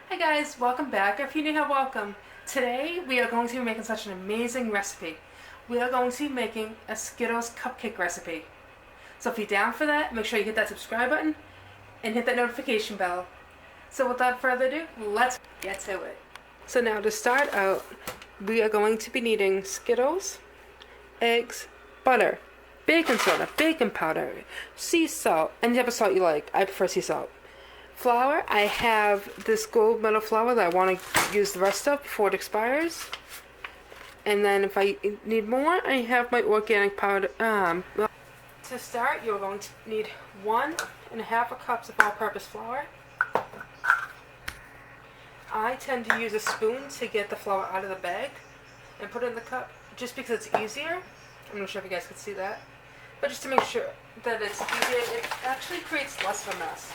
Hi guys, welcome back. If you're new here, welcome. Today we are going to be making such an amazing recipe. We are going to be making a Skittles cupcake recipe. So if you're down for that, make sure you hit that subscribe button and hit that notification bell. So without further ado, let's get to it. So now to start out, we are going to be needing Skittles, eggs, butter, baking soda, baking powder, sea salt, any type of salt you like. I prefer sea salt. Flour, I have this gold medal flour that I want to use the rest of before it expires. And then if I need more, I have my organic powder. To start, you're going to need 1.5 cups of all-purpose flour. I tend to use a spoon to get the flour out of the bag and put it in the cup just because it's easier. I'm not sure if you guys can see that. But just to make sure that it's easier, it actually creates less of a mess.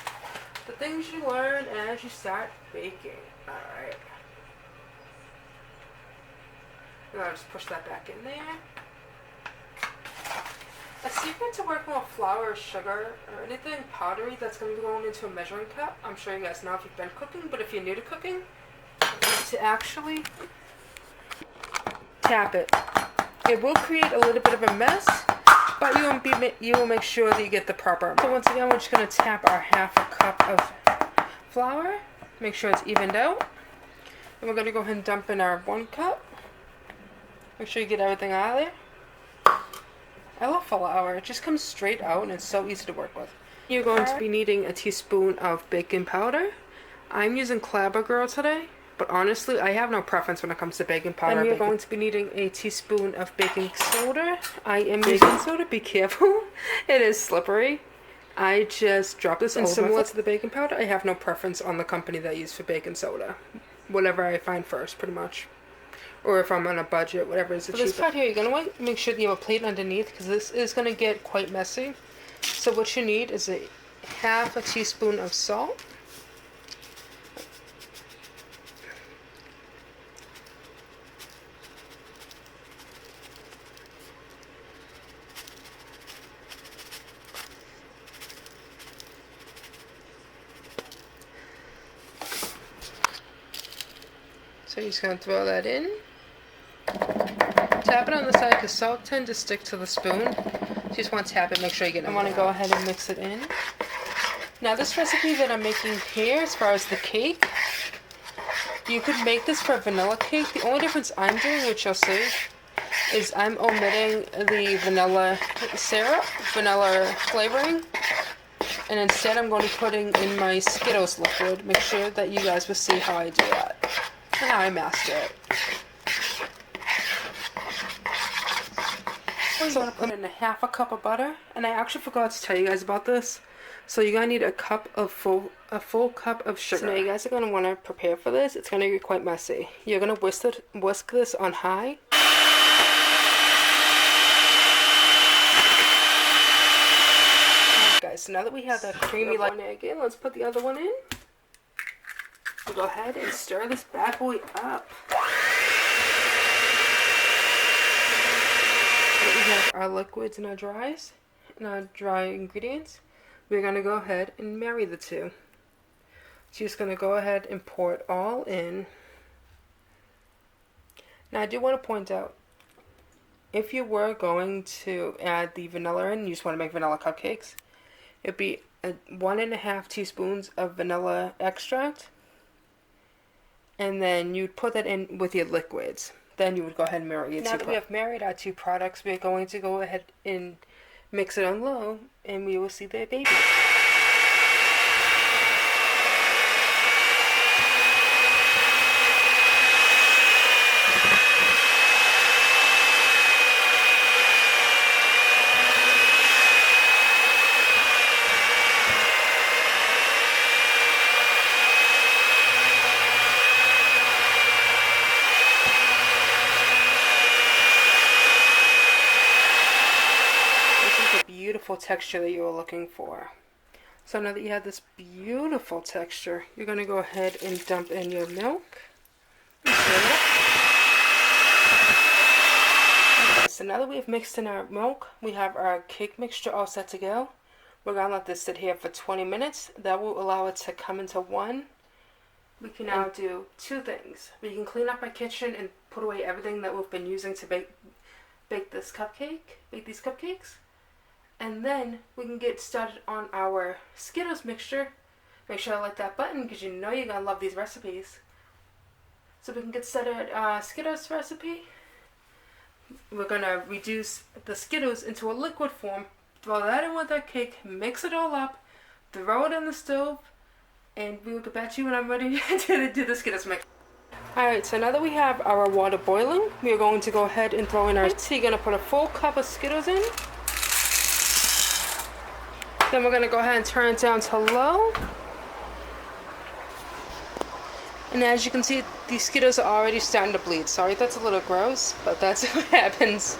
The things you learn as you start baking. Alright. Now I'll just push that back in there. A secret to working with flour or sugar or anything powdery that's going to be going into a measuring cup, I'm sure you guys know if you've been cooking, but if you're new to cooking, to actually tap it. It will create a little bit of a mess, but you will make sure that you get the proper amount. So once again, we're just going to tap our 1/2 cup of flour. Make sure it's evened out. And we're going to go ahead and dump in our 1 cup. Make sure you get everything out of there. I love flour. It just comes straight out and it's so easy to work with. You're going to be needing a teaspoon of baking powder. I'm using Clabber Girl today. But honestly, I have no preference when it comes to baking powder. And you're going to be needing a teaspoon of baking soda. I am using soda. Be careful. It is slippery. I just dropped this. And similar to the baking powder, I have no preference on the company that I use for baking soda. Whatever I find first, pretty much. Or if I'm on a budget, whatever is the cheapest. For this part here, you're going to want to make sure that you have a plate underneath because this is going to get quite messy. So what you need is a 1/2 teaspoon of salt. So you're just going to throw that in. Tap it on the side because salt tends to stick to the spoon. So you just want to tap it, make sure you get it. I want to go ahead and mix it in. Now this recipe that I'm making here, as far as the cake, you could make this for a vanilla cake. The only difference I'm doing, which you'll see, is I'm omitting the vanilla syrup, vanilla flavoring. And instead I'm going to be putting in my Skittles liquid. Make sure that you guys will see how I do that. And how I master it. So I'm going to put in a 1/2 cup of butter. And I actually forgot to tell you guys about this. So you're going to need a full cup of sugar. So now you guys are going to want to prepare for this. It's going to get quite messy. You're going to whisk this on high. Alright guys, so now that we have that creamy one egg in, let's put the other one in. We'll go ahead and stir this bad boy up. We have our liquids and our dries, and our dry ingredients. We're going to go ahead and marry the two. So just going to go ahead and pour it all in. Now I do want to point out, if you were going to add the vanilla in, you just want to make vanilla cupcakes, it'd be 1.5 teaspoons of vanilla extract. And then you'd put that in with your liquids. Then you would go ahead and marry it. Now that we have married our two products, we're going to go ahead and mix it on low, and we will see the baby. Beautiful texture that you were looking for. So now that you have this beautiful texture, you're going to go ahead and dump in your milk. So now that we've mixed in our milk, we have our cake mixture all set to go. We're going to let this sit here for 20 minutes. That will allow it to come into one we can now do two things. We can clean up our kitchen and put away everything that we've been using to bake these cupcakes. And then we can get started on our Skittles mixture. Make sure I like that button because you know you're going to love these recipes. So we can get started Skittles recipe. We're going to reduce the Skittles into a liquid form. Throw that in with our cake, mix it all up, throw it on the stove, and we will get back to you when I'm ready to do the Skittles mix. Alright, so now that we have our water boiling, we are going to go ahead and throw in our tea. You're going to put a full cup of Skittles in. Then we're going to go ahead and turn it down to low. And as you can see, these Skittles are already starting to bleed. Sorry, that's a little gross, but that's what happens.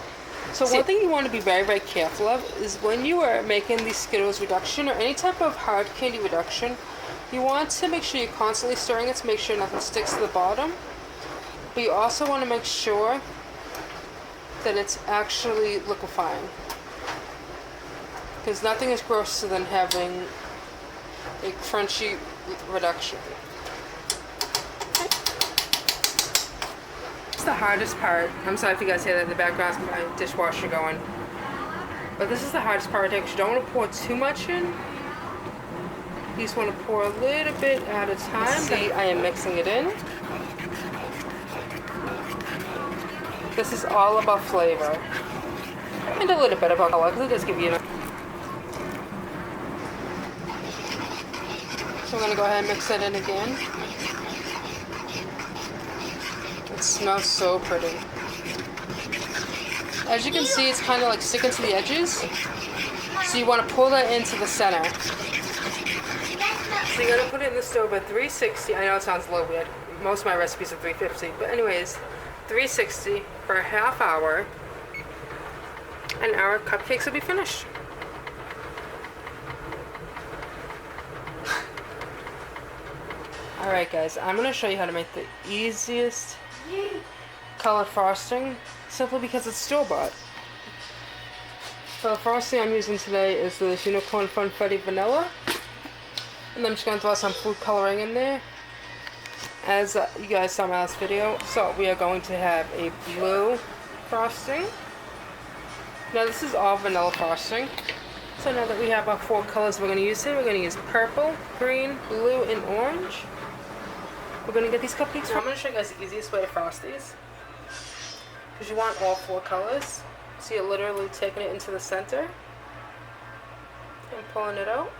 So one thing you want to be very, very careful of is when you are making the Skittles reduction or any type of hard candy reduction, you want to make sure you're constantly stirring it to make sure nothing sticks to the bottom. But you also want to make sure that it's actually liquefying. Because nothing is grosser than having a crunchy reduction. It's the hardest part. I'm sorry if you guys hear that in the background, my dishwasher going. But this is the hardest part because you don't want to pour too much in. You just want to pour a little bit at a time. See, I am mixing it in. This is all about flavor. And a little bit about color because it does give you enough. So we're going to go ahead and mix it in again. It smells so pretty. As you can see, it's kind of like sticking to the edges. So you want to pull that into the center. So you're going to put it in the stove at 360. I know it sounds a little weird. Most of my recipes are 350. But anyways, 360 for a half hour. And our cupcakes will be finished. Alright guys, I'm going to show you how to make the easiest colored frosting, simply because it's store-bought. So the frosting I'm using today is this Unicorn Funfetti Vanilla. And I'm just going to throw some food coloring in there, as you guys saw in my last video. So we are going to have a blue frosting. Now this is all vanilla frosting. So now that we have our four colors we're going to use here, we're going to use purple, green, blue, and orange. We're going to get these cupcakes. Now I'm going to show you guys the easiest way to frost these. Because you want all four colors. So you're literally taking it into the center and pulling it out.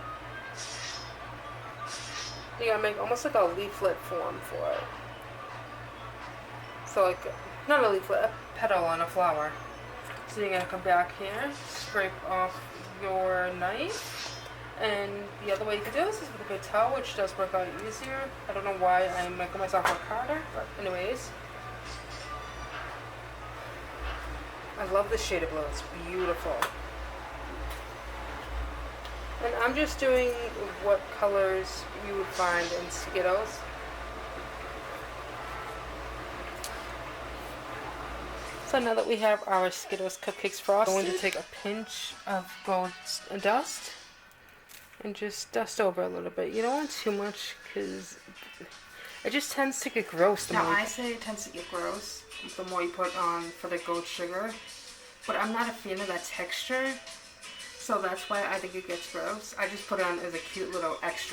You gotta make almost like a leaflet form for it. So like, not a leaflet, a petal on a flower. So you're gonna come back here, scrape off your knife. And the other way you can do this is with a good towel, which does work out easier. I don't know why I'm making myself work harder, but anyways. I love this shade of blue, it's beautiful. And I'm just doing what colors you would find in Skittles. So now that we have our Skittles Cupcakes frosted, I'm going to take a pinch of gold dust and just dust over a little bit. You don't want too much because it just tends to get gross. Now I say it tends to get gross the more you put on for the gold sugar, but I'm not a fan of that texture, so that's why I think it gets gross. I just put it on as a cute little extra.